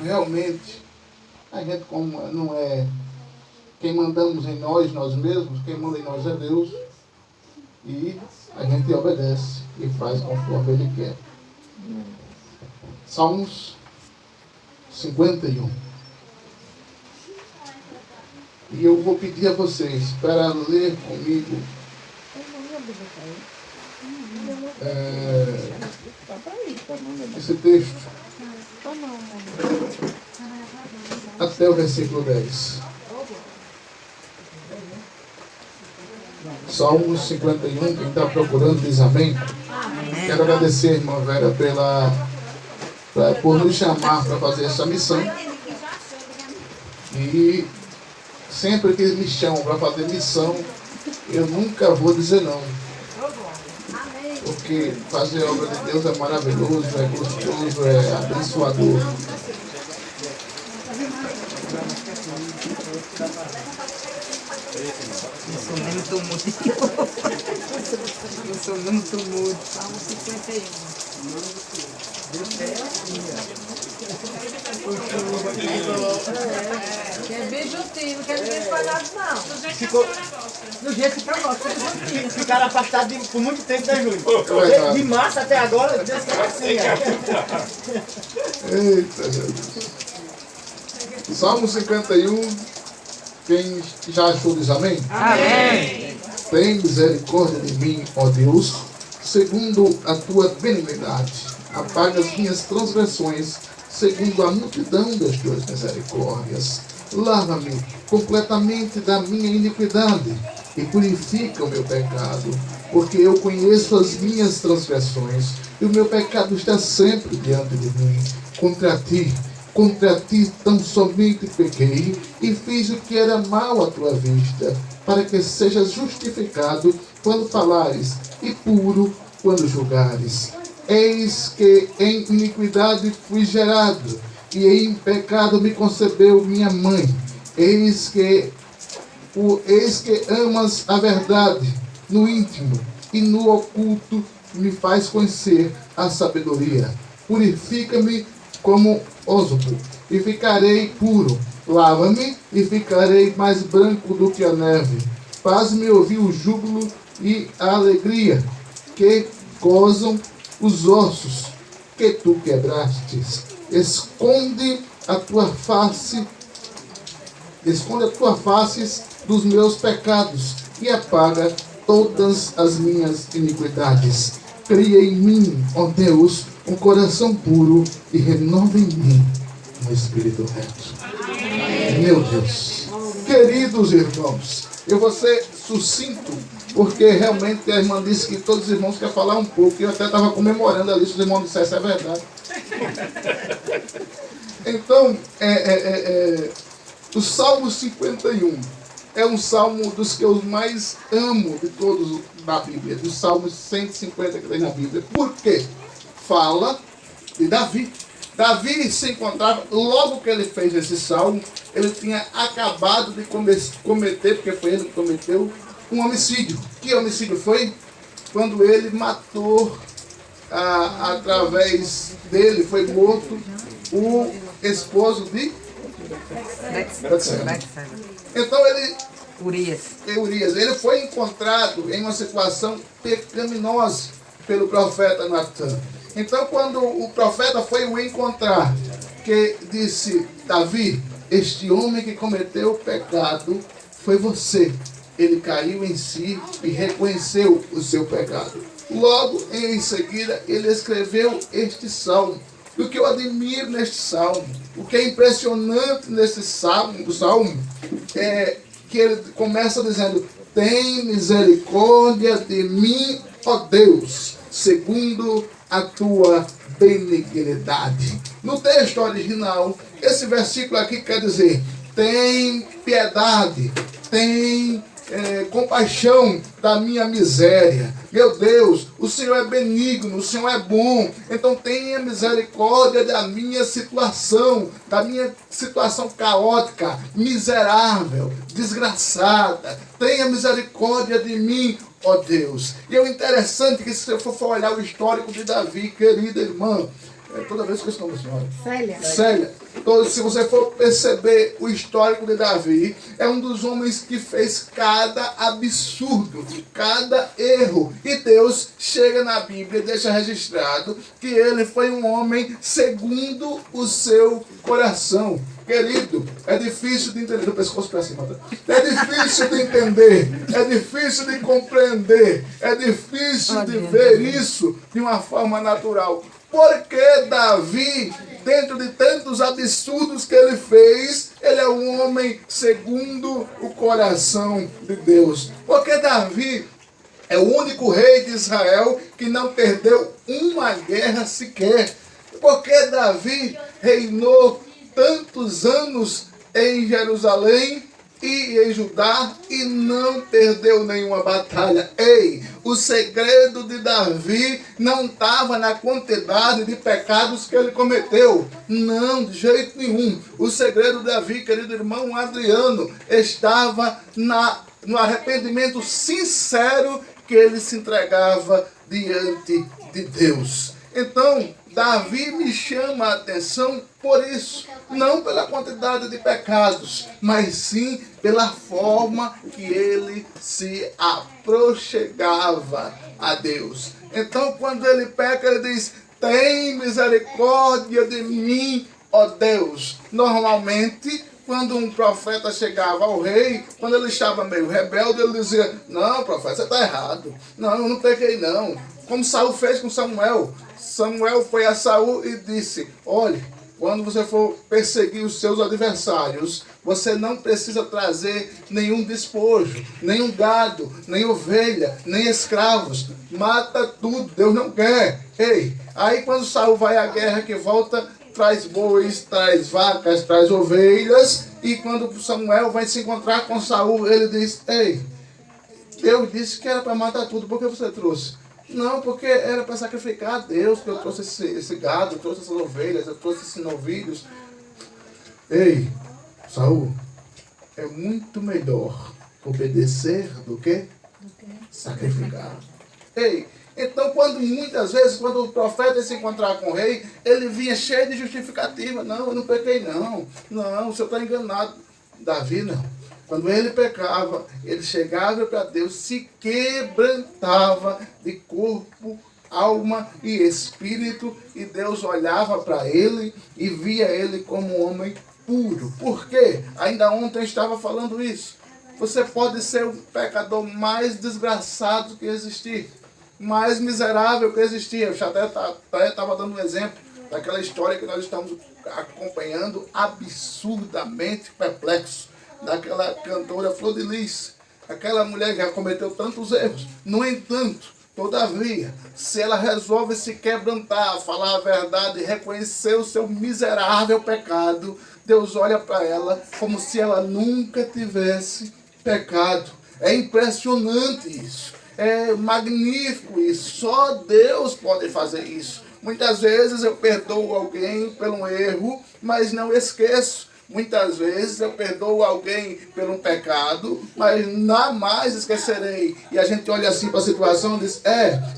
realmente, a gente como não é quem mandamos em nós mesmos, quem manda em nós é Deus, e a gente obedece e faz conforme Ele quer. Salmos 51. E eu vou pedir a vocês para ler comigo esse texto até o versículo 10. Salmos 51, quem está procurando diz amém. Quero agradecer, irmã Vera, por nos chamar para fazer essa missão. E sempre que eles me chamam para fazer missão, eu nunca vou dizer não. Porque fazer a obra de Deus é maravilhoso, é gostoso, é abençoador. Eu sou muito mudo. Eu sou muito mudo. Salmo 51. É bem juntinho, não quer ninguém espalhado, não. Ficou Do jeito que eu gosto, é juntinho. ficaram afastados por muito tempo, né, Júlio? De março até agora, Deus quer assim. Eita, Jesus. Salmo 51, quem já achou diz amém? Amém. Tem misericórdia de mim, ó Deus, segundo a tua benignidade. Apaga as minhas transgressões, segundo a multidão das tuas misericórdias. Lava-me completamente da minha iniquidade e purifica o meu pecado, porque eu conheço as minhas transgressões e o meu pecado está sempre diante de mim. Contra ti tão somente pequei e fiz o que era mal à tua vista, para que sejas justificado quando falares e puro quando julgares. Eis que em iniquidade fui gerado, e em pecado me concebeu minha mãe. Eis que amas a verdade no íntimo, e no oculto me faz conhecer a sabedoria. Purifica-me como ósculo, e ficarei puro. Lava-me, e ficarei mais branco do que a neve. Faz-me ouvir o júbilo e a alegria, que gozam os ossos que tu quebrastes. Esconde a tua face dos meus pecados e apaga todas as minhas iniquidades. Cria em mim, ó Deus, um coração puro e renova em mim um espírito reto. Amém. Meu Deus. Queridos irmãos, eu vou ser sucinto, porque realmente a irmã disse que todos os irmãos querem falar um pouco, e eu até estava comemorando ali, se os irmãos dissessem, é verdade. Então, o Salmo 51 é um salmo dos que eu mais amo de todos da Bíblia, dos salmos 150 que tem na Bíblia. Por quê? Fala de Davi. Davi se encontrava, logo que ele fez esse salmo, ele tinha acabado de cometer, porque foi ele que cometeu, um homicídio. Que homicídio foi? Quando ele matou, através dele, foi morto o esposo de Betseba. Então Urias, ele foi encontrado em uma situação pecaminosa pelo profeta Natan. Então, quando o profeta foi o encontrar, que disse, Davi, este homem que cometeu o pecado foi você. Ele caiu em si e reconheceu o seu pecado. Logo em seguida, ele escreveu este salmo. E o que eu admiro neste salmo, o que é impressionante nesse salmo, é que ele começa dizendo, tem misericórdia de mim, ó Deus, segundo a tua benignidade. No texto original, esse versículo aqui quer dizer, tem piedade, tem compaixão da minha miséria. Meu Deus, o Senhor é benigno, o Senhor é bom, então tenha misericórdia da minha situação caótica, miserável, desgraçada. Tenha misericórdia de mim, ó Deus. E é interessante que se você for olhar o histórico de Davi, querida irmã, Toda vez que eu estou senhora. Célia. Célia. Então, se você for perceber o histórico de Davi, é um dos homens que fez cada absurdo, cada erro. E Deus chega na Bíblia e deixa registrado que ele foi um homem segundo o seu coração. Querido, é difícil de entender. Do pescoço para cima. É difícil de entender. É difícil de compreender. É difícil de ver isso de uma forma natural. Porque Davi, dentro de tantos absurdos que ele fez, ele é um homem segundo o coração de Deus. Porque Davi é o único rei de Israel que não perdeu uma guerra sequer. Porque Davi reinou tantos anos em Jerusalém e em Judá e não perdeu nenhuma batalha. Ei, o segredo de Davi não estava na quantidade de pecados que ele cometeu. Não, de jeito nenhum. O segredo de Davi, querido irmão Adriano, estava no arrependimento sincero que ele se entregava diante de Deus. Então, Davi me chama a atenção por isso, não pela quantidade de pecados, mas sim pela forma que ele se aproximava a Deus. Então, quando ele peca, ele diz: tem misericórdia de mim, ó Deus. Normalmente, quando um profeta chegava ao rei, quando ele estava meio rebelde, ele dizia: não, profeta, você está errado. Não, eu não pequei não. Como Saul fez com Samuel. Samuel foi a Saul e disse: olhe, quando você for perseguir os seus adversários, você não precisa trazer nenhum despojo, nenhum gado, nem ovelha, nem escravos. Mata tudo, Deus não quer. Ei, aí quando Saul vai à guerra, que volta, traz bois, traz vacas, traz ovelhas. E quando Samuel vai se encontrar com Saul, ele diz: ei, Deus disse que era para matar tudo, por que você trouxe? Não, porque era para sacrificar a Deus, que eu trouxe esse gado, eu trouxe essas ovelhas, eu trouxe esses novilhos. Ei, Saul, é muito melhor obedecer do que sacrificar. Ei, então muitas vezes, quando o profeta ia se encontrar com o rei, ele vinha cheio de justificativa. Não, eu não pequei não. Não, o senhor está enganado. Davi não. Quando ele pecava, ele chegava para Deus, se quebrantava de corpo, alma e espírito, e Deus olhava para ele e via ele como um homem puro. Por quê? Ainda ontem eu estava falando isso. Você pode ser o pecador mais desgraçado que existir, mais miserável que existir. Eu já até estava dando um exemplo daquela história que nós estamos acompanhando, absurdamente perplexo, daquela cantora Flor de Lis, aquela mulher que já cometeu tantos erros. No entanto, todavia, se ela resolve se quebrantar, falar a verdade e reconhecer o seu miserável pecado, Deus olha para ela como se ela nunca tivesse pecado. É impressionante isso. É magnífico isso. Só Deus pode fazer isso. Muitas vezes eu perdoo alguém pelo erro, mas não esqueço. Muitas vezes eu perdoo alguém por um pecado, mas jamais esquecerei. E a gente olha assim para a situação e diz: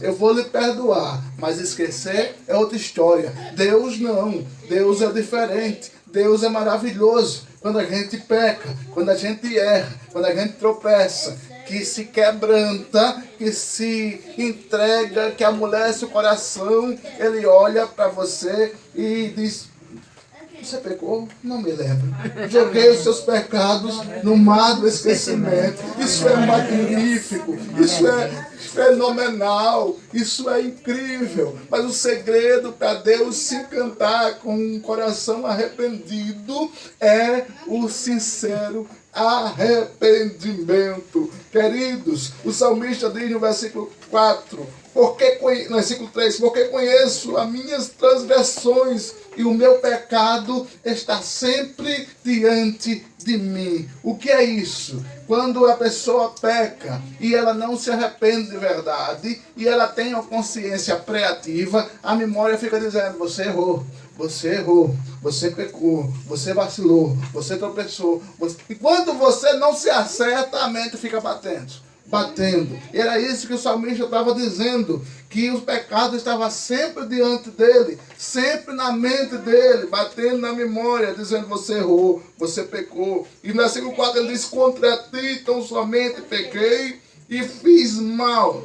eu vou lhe perdoar, mas esquecer é outra história. Deus não, Deus é diferente, Deus é maravilhoso. Quando a gente peca, quando a gente erra, quando a gente tropeça, que se quebranta, que se entrega, que amolece o coração, Ele olha para você e diz: você pecou? Não me lembro. Joguei os seus pecados no mar do esquecimento. Isso é magnífico. Isso é fenomenal. Isso é incrível. Mas o segredo para Deus se encantar com um coração arrependido é o sincero arrependimento. Queridos, o salmista diz no versículo 4, no versículo 3, porque conheço as minhas transgressões e o meu pecado está sempre diante de mim. O que é isso? Quando a pessoa peca e ela não se arrepende de verdade e ela tem uma consciência pré-ativa, a memória fica dizendo: você errou, você pecou, você vacilou, você tropeçou. E quando você não se acerta, a mente fica batendo. batendo. Era isso que o salmista estava dizendo, que os pecados estavam sempre diante dele, sempre na mente dele, batendo na memória, dizendo: você errou, você pecou. E no versículo 4 ele diz: contra ti tão somente pequei e fiz mal.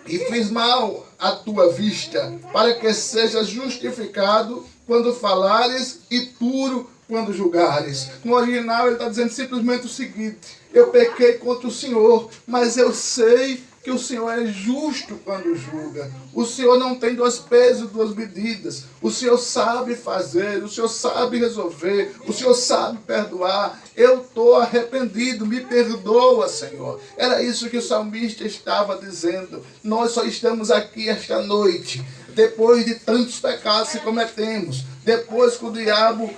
E fiz mal à tua vista, para que sejas justificado quando falares e puro quando julgares. No original ele está dizendo simplesmente o seguinte: eu pequei contra o Senhor, mas eu sei que o Senhor é justo quando julga. O Senhor não tem dois pesos, duas medidas. O Senhor sabe fazer, o Senhor sabe resolver, o Senhor sabe perdoar. Eu estou arrependido, me perdoa, Senhor. Era isso que o salmista estava dizendo. Nós só estamos aqui esta noite, depois de tantos pecados que cometemos, depois que o diabo,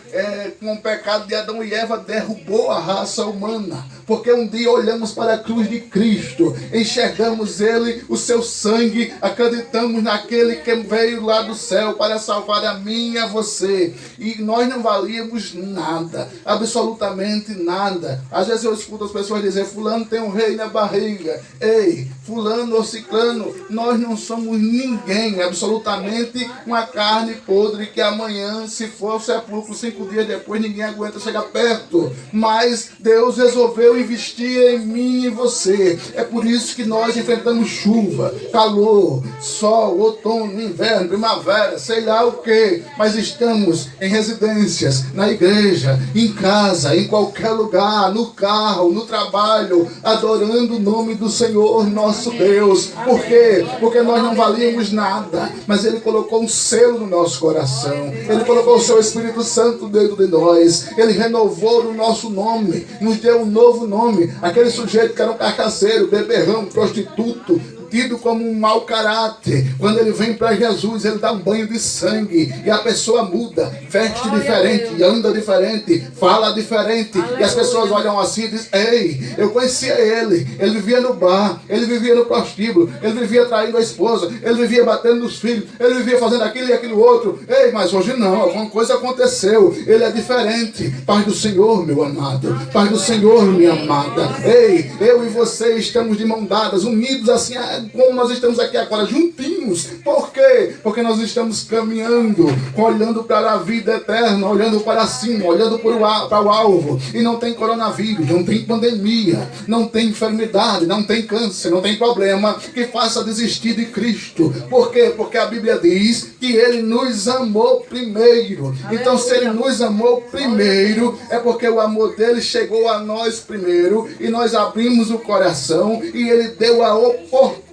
com o pecado de Adão e Eva, derrubou a raça humana, porque um dia olhamos para a cruz de Cristo, enxergamos ele, o seu sangue, acreditamos naquele que veio lá do céu para salvar a mim e a você, e nós não valíamos nada, absolutamente nada. Às vezes eu escuto as pessoas dizer: fulano tem um rei na barriga. Ei, fulano ou ciclano, nós não somos ninguém, absolutamente uma carne podre que amanhã, se for ao sepulcro 5 dias depois, ninguém aguenta chegar perto. Mas Deus resolveu investir em mim e em você. É por isso que nós enfrentamos chuva, calor, sol, outono, inverno, primavera, sei lá o que, mas estamos em residências, na igreja, em casa, em qualquer lugar, no carro, no trabalho, adorando o nome do Senhor nosso Deus. Por quê? Porque nós não valíamos nada, mas Ele colocou um selo no nosso coração. Ele colocou o seu Espírito Santo dentro de nós. Ele renovou o nosso nome, nos deu um novo nome. Aquele sujeito que era um carcaceiro, beberrão, prostituto, tido como um mau caráter, quando ele vem para Jesus, ele dá um banho de sangue e a pessoa muda, veste diferente, anda diferente, fala diferente. E as pessoas olham assim e dizem: ei, eu conhecia ele vivia no bar, ele vivia no prostíbulo, ele vivia traindo a esposa, ele vivia batendo nos filhos, ele vivia fazendo aquilo e aquilo outro. Ei, mas hoje não, alguma coisa aconteceu, ele é diferente. Paz do Senhor, meu amado, paz do Senhor, minha amada. Ei, eu e você estamos de mão dadas, unidos assim como nós estamos aqui agora, juntinhos. Por quê? Porque nós estamos caminhando, olhando para a vida eterna, olhando para cima, olhando para o alvo. E não tem coronavírus, não tem pandemia, não tem enfermidade, não tem câncer, não tem problema que faça desistir de Cristo. Por quê? Porque a Bíblia diz que Ele nos amou primeiro. Então, se Ele nos amou primeiro, é porque o amor dele chegou a nós primeiro, e nós abrimos o coração, e Ele deu a oportunidade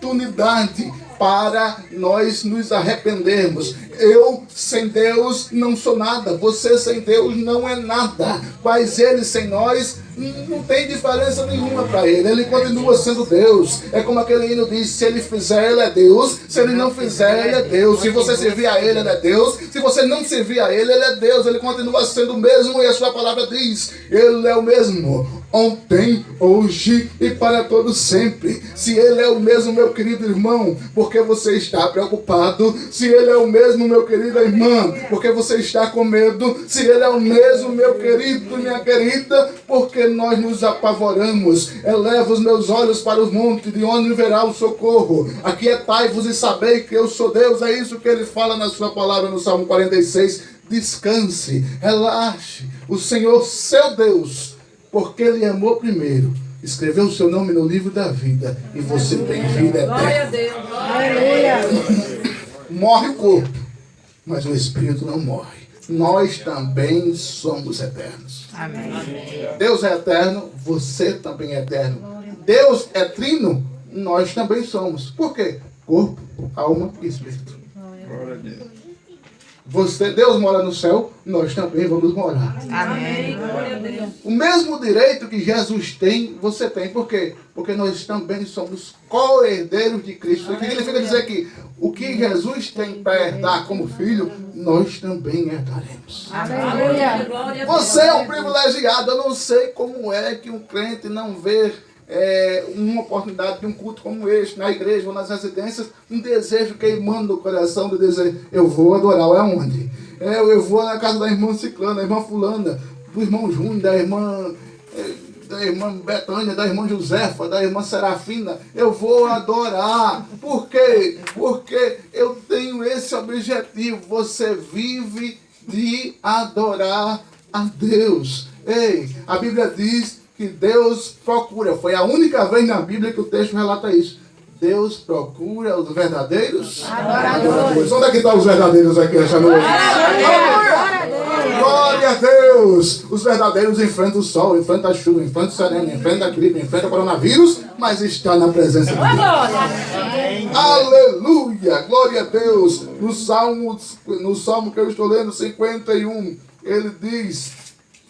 para nós nos arrependermos. Eu sem Deus não sou nada, você sem Deus não é nada, mas Ele sem nós não tem diferença nenhuma para Ele continua sendo Deus. É como aquele hino diz: se Ele fizer, Ele é Deus, se Ele não fizer, Ele é Deus. Se você servir a Ele, Ele é Deus, se você não servir a Ele, Ele é Deus. Ele continua sendo o mesmo, e a sua palavra diz: Ele é o mesmo ontem, hoje e para todo sempre. Se Ele é o mesmo, meu querido irmão, porque você está preocupado? Se Ele é o mesmo, meu querido irmã, porque você está com medo? Se Ele é o mesmo, meu querido, minha querida, porque nós nos apavoramos? Eleva os meus olhos para os montes, de onde virá o socorro. Aquietai-vos e sabei que eu sou Deus. É isso que Ele fala na sua palavra no Salmo 46. Descanse, relaxe, o Senhor seu Deus, porque Ele amou primeiro, escreveu o seu nome no livro da vida, e você tem vida eterna. Glória a Deus. Aleluia. Morre o corpo, mas o espírito não morre. Nós também somos eternos. Amém. Deus é eterno, você também é eterno. Deus é trino, nós também somos. Por quê? Corpo, alma e espírito. Glória a Deus. Deus mora no céu, nós também vamos morar. Amém. O mesmo direito que Jesus tem, você tem. Por quê? Porque nós também somos co-herdeiros de Cristo. O que significa dizer que o que Jesus tem para herdar como filho, nós também herdaremos. Amém. Você é um privilegiado. Eu não sei como é que um crente não vê uma oportunidade de um culto como este, na igreja ou nas residências, um desejo queimando no coração de dizer: eu vou adorar. Aonde? Eu vou na casa da irmã Ciclana, da irmã Fulana, do irmão Júnior, da irmã da irmã Betânia, da irmã Josefa, da irmã Serafina. Eu vou adorar. Por quê? Porque eu tenho esse objetivo. Você vive de adorar a Deus. Ei, a Bíblia diz que Deus procura. Foi a única vez na Bíblia que o texto relata isso. Deus procura os verdadeiros adoradores. Onde é que estão os verdadeiros aqui essa noite? Glória a Deus! Os verdadeiros enfrentam o sol, enfrentam a chuva, enfrentam o sereno, enfrentam a gripe, enfrentam o coronavírus, mas está na presença de Deus. Aleluia! Glória a Deus! No Salmo que eu estou lendo, 51, ele diz: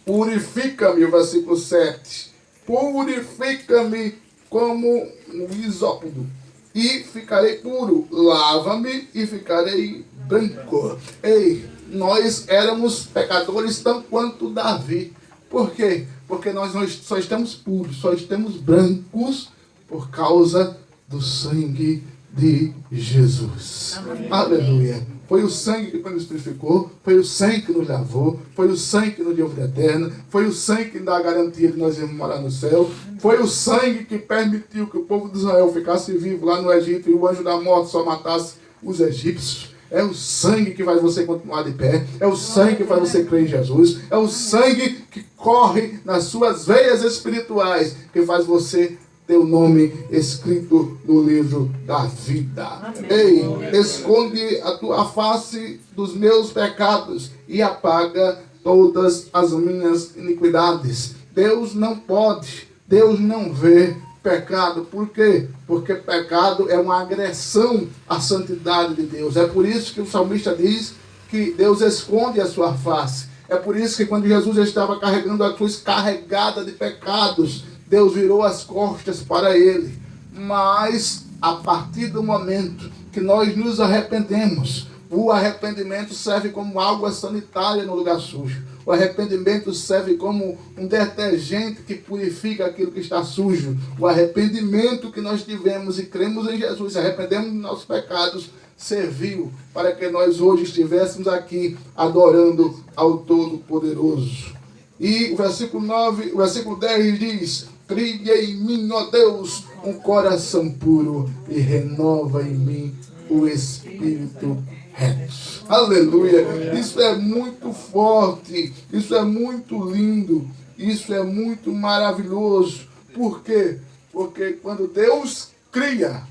purifica-me, o versículo 7. Purifica-me como um isópodo, e ficarei puro. Lava-me e ficarei branco. Ei, nós éramos pecadores tão quanto Davi. Por quê? Porque nós só estamos puros, só estamos brancos por causa do sangue de Jesus. Amém. Aleluia. Foi o sangue que nos purificou, foi o sangue que nos lavou, foi o sangue que nos deu vida eterna, foi o sangue que dá a garantia de nós irmos morar no céu, foi o sangue que permitiu que o povo de Israel ficasse vivo lá no Egito e o anjo da morte só matasse os egípcios. É o sangue que faz você continuar de pé, é o sangue que faz você crer em Jesus, é o sangue que corre nas suas veias espirituais, que faz você teu nome escrito no livro da vida. Amém. Ei, esconde a tua face dos meus pecados e apaga todas as minhas iniquidades. Deus não pode, Deus não vê pecado. Por quê? Porque pecado é uma agressão à santidade de Deus. É por isso que o salmista diz que Deus esconde a sua face. É por isso que quando Jesus estava carregando a cruz carregada de pecados, Deus virou as costas para ele. Mas a partir do momento que nós nos arrependemos, o arrependimento serve como água sanitária no lugar sujo. O arrependimento serve como um detergente que purifica aquilo que está sujo. O arrependimento que nós tivemos e cremos em Jesus, arrependemos dos nossos pecados, serviu para que nós hoje estivéssemos aqui adorando ao Todo-Poderoso. E o versículo 9, o versículo 10 diz: cria em mim, ó Deus, um coração puro e renova em mim o espírito reto. Aleluia! Isso é muito forte, isso é muito lindo, isso é muito maravilhoso. Por quê? Porque quando Deus cria,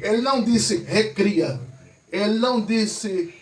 Ele não disse recria, Ele não disse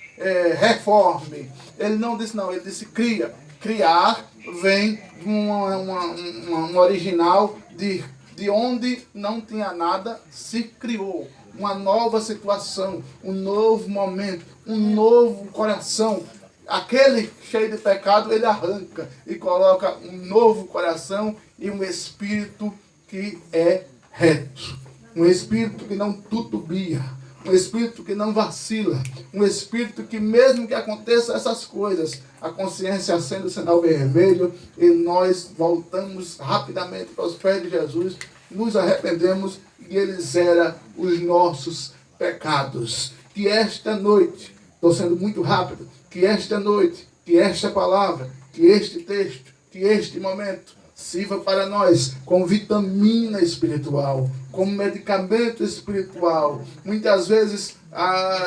reforme, Ele não disse não, Ele disse cria. Criar vem de um original de onde não tinha nada, se criou. Uma nova situação, um novo momento, um novo coração. Aquele cheio de pecado, ele arranca e coloca um novo coração e um espírito que é reto. Um espírito que não tutubia. Um espírito que não vacila. Um espírito que mesmo que aconteça essas coisas, a consciência acende o sinal vermelho e nós voltamos rapidamente para os pés de Jesus, nos arrependemos e Ele zera os nossos pecados. Que esta noite, estou sendo muito rápido, que esta noite, que esta palavra, que este texto, que este momento sirva para nós como vitamina espiritual, como medicamento espiritual. Muitas vezes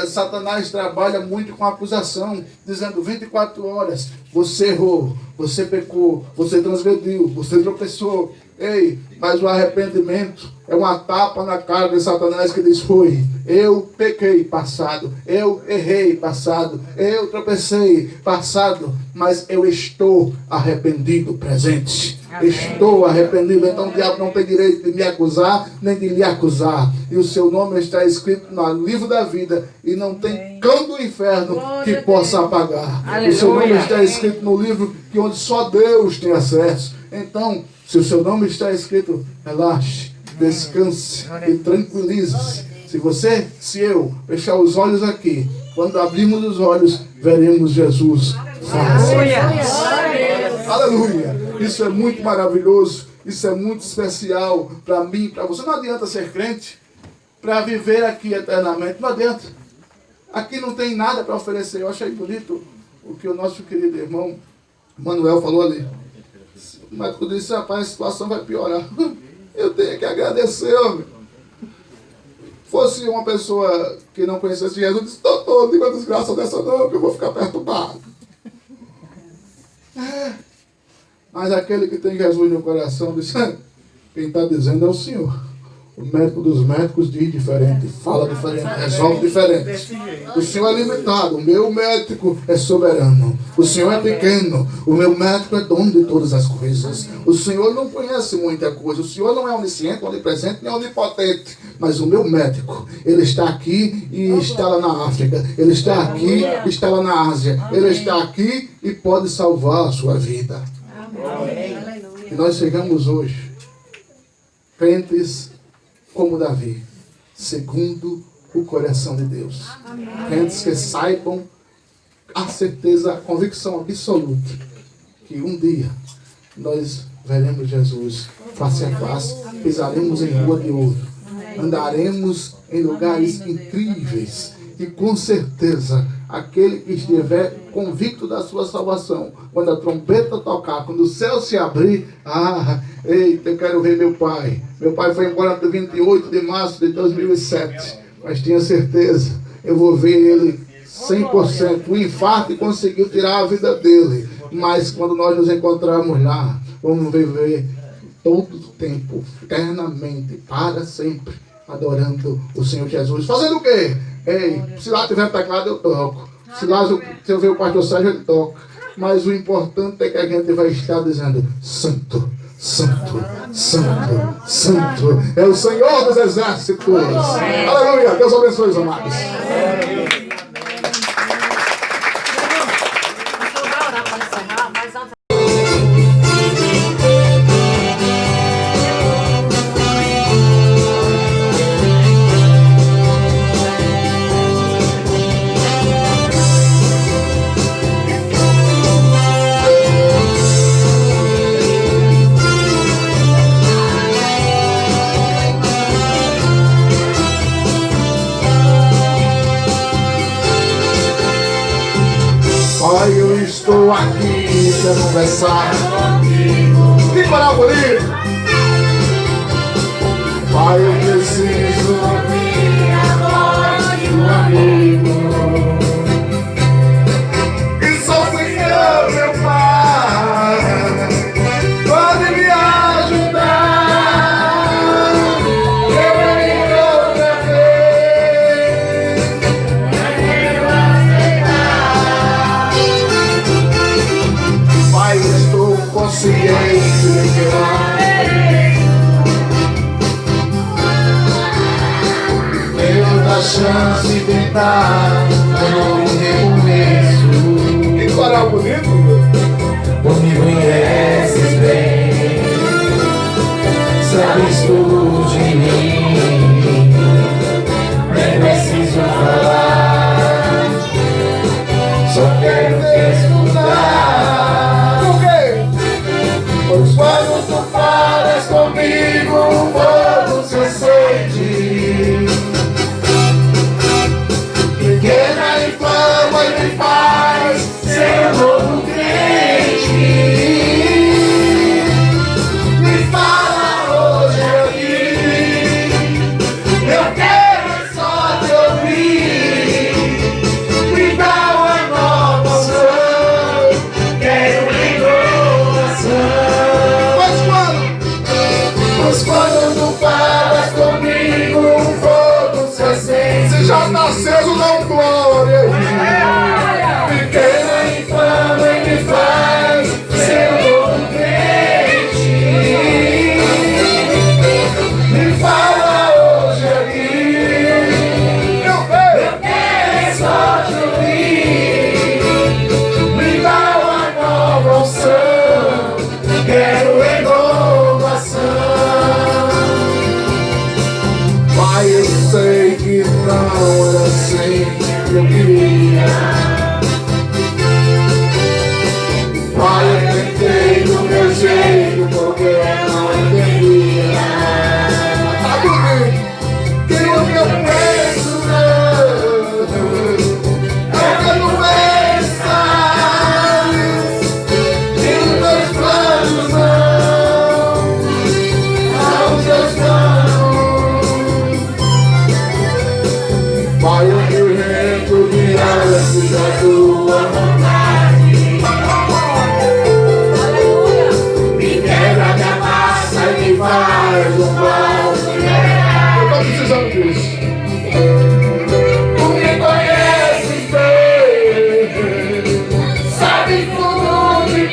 Satanás trabalha muito com acusação, dizendo 24 horas, você errou, você pecou, você transgrediu, você tropeçou. Ei, mas o arrependimento é uma tapa na cara de Satanás que diz: foi, eu pequei passado, eu errei passado, eu tropecei passado, mas eu estou arrependido presente. Amém. Estou arrependido, então o diabo não tem direito de me acusar, nem de lhe acusar. E o seu nome está escrito no livro da vida e não tem cão do inferno que possa apagar. Aleluia. O seu nome está escrito no livro que onde só Deus tem acesso. Então, se o seu nome está escrito, relaxe, descanse e tranquilize-se. Se eu fechar os olhos aqui, quando abrirmos os olhos, veremos Jesus. Aleluia! Isso é muito maravilhoso, isso é muito especial para mim, para você. Não adianta ser crente para viver aqui eternamente, não adianta. Aqui não tem nada para oferecer. Eu achei bonito o que o nosso querido irmão Manuel falou ali. O médico disse, rapaz, a situação vai piorar. Eu tenho que agradecer, homem. Fosse uma pessoa que não conhecesse Jesus, disse, doutor, não diga uma desgraça dessa não, que eu vou ficar perturbado. Mas aquele que tem Jesus no coração disse, quem está dizendo é o Senhor. O médico dos médicos diz diferente, fala diferente, resolve diferente. O Senhor é limitado, o meu médico é soberano. O Senhor é pequeno, o meu médico é dono de todas as coisas. O Senhor não conhece muita coisa, o Senhor não é onisciente, onipresente, nem onipotente. Mas o meu médico, ele está aqui e está lá na África. Ele está aqui e está lá na Ásia. Ele está aqui e pode salvar a sua vida. E nós chegamos hoje, crentes como Davi, segundo o coração de Deus. Crentes que saibam a certeza, a convicção absoluta que um dia nós veremos Jesus face a face, pisaremos em rua de ouro, andaremos em lugares incríveis e com certeza aquele que estiver convicto da sua salvação, quando a trompeta tocar, quando o céu se abrir, eita, eu quero ver meu pai. Meu pai foi embora no 28 de março de 2007, mas tinha certeza, eu vou ver ele 100%. O infarto conseguiu tirar a vida dele, mas quando nós nos encontrarmos lá, vamos viver todo o tempo, eternamente, para sempre, adorando o Senhor Jesus. Fazendo o quê? Se lá tiver teclado, eu toco. Se eu ver o pastor Sérgio, ele toca. Mas o importante é que a gente vai estar dizendo, Santo, Santo, Santo, Santo, é o Senhor dos exércitos. Aleluia. Deus abençoe os amados. Pai, eu estou aqui para conversar contigo. Que coral bonito! Pai, eu preciso ouvir a voz de um amigo. E só o Senhor, meu Pai, pode me ajudar. Eu venho outra vez. Pai, eu estou consciente de que eu dou a chance de tentar um recomeço. Que coral bonito, meu! Tu me conheces bem, sabes tudo de mim, nem preciso falar, só quero te escutar. Por quê? Pois quando tu falas comigo, o fogo se acende. Pequena inflama e me faz ser um novo crente. Me fala hoje aqui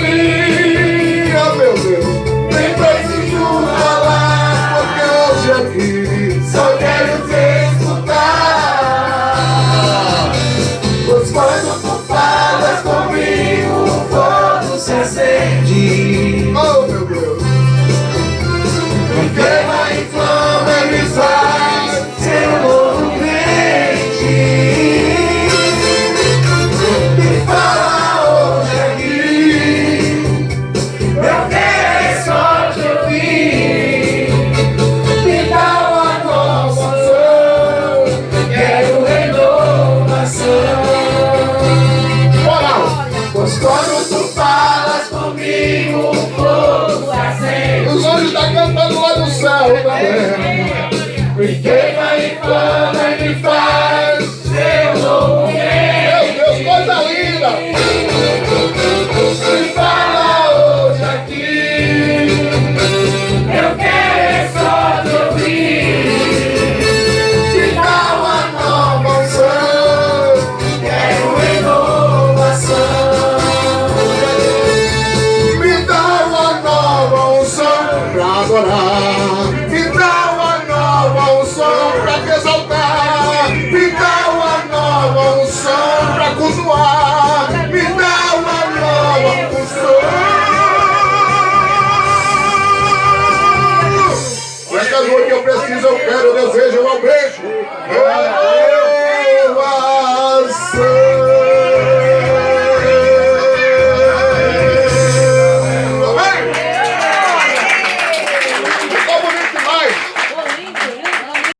mim, oh meu Deus, nem preciso falar, porque hoje aqui só quero te escutar. Pois quando tu falas comigo, o fogo se acende. Oh meu Deus, me queima, inflama e me faz ser um novo crente. Me fala hoje aqui, eu quero só te ouvir. Me dá uma nova ação, quero renovação. Moral, pois quando tu falas comigo, o fogo acende. Os olhos estão cantando lá do céu também.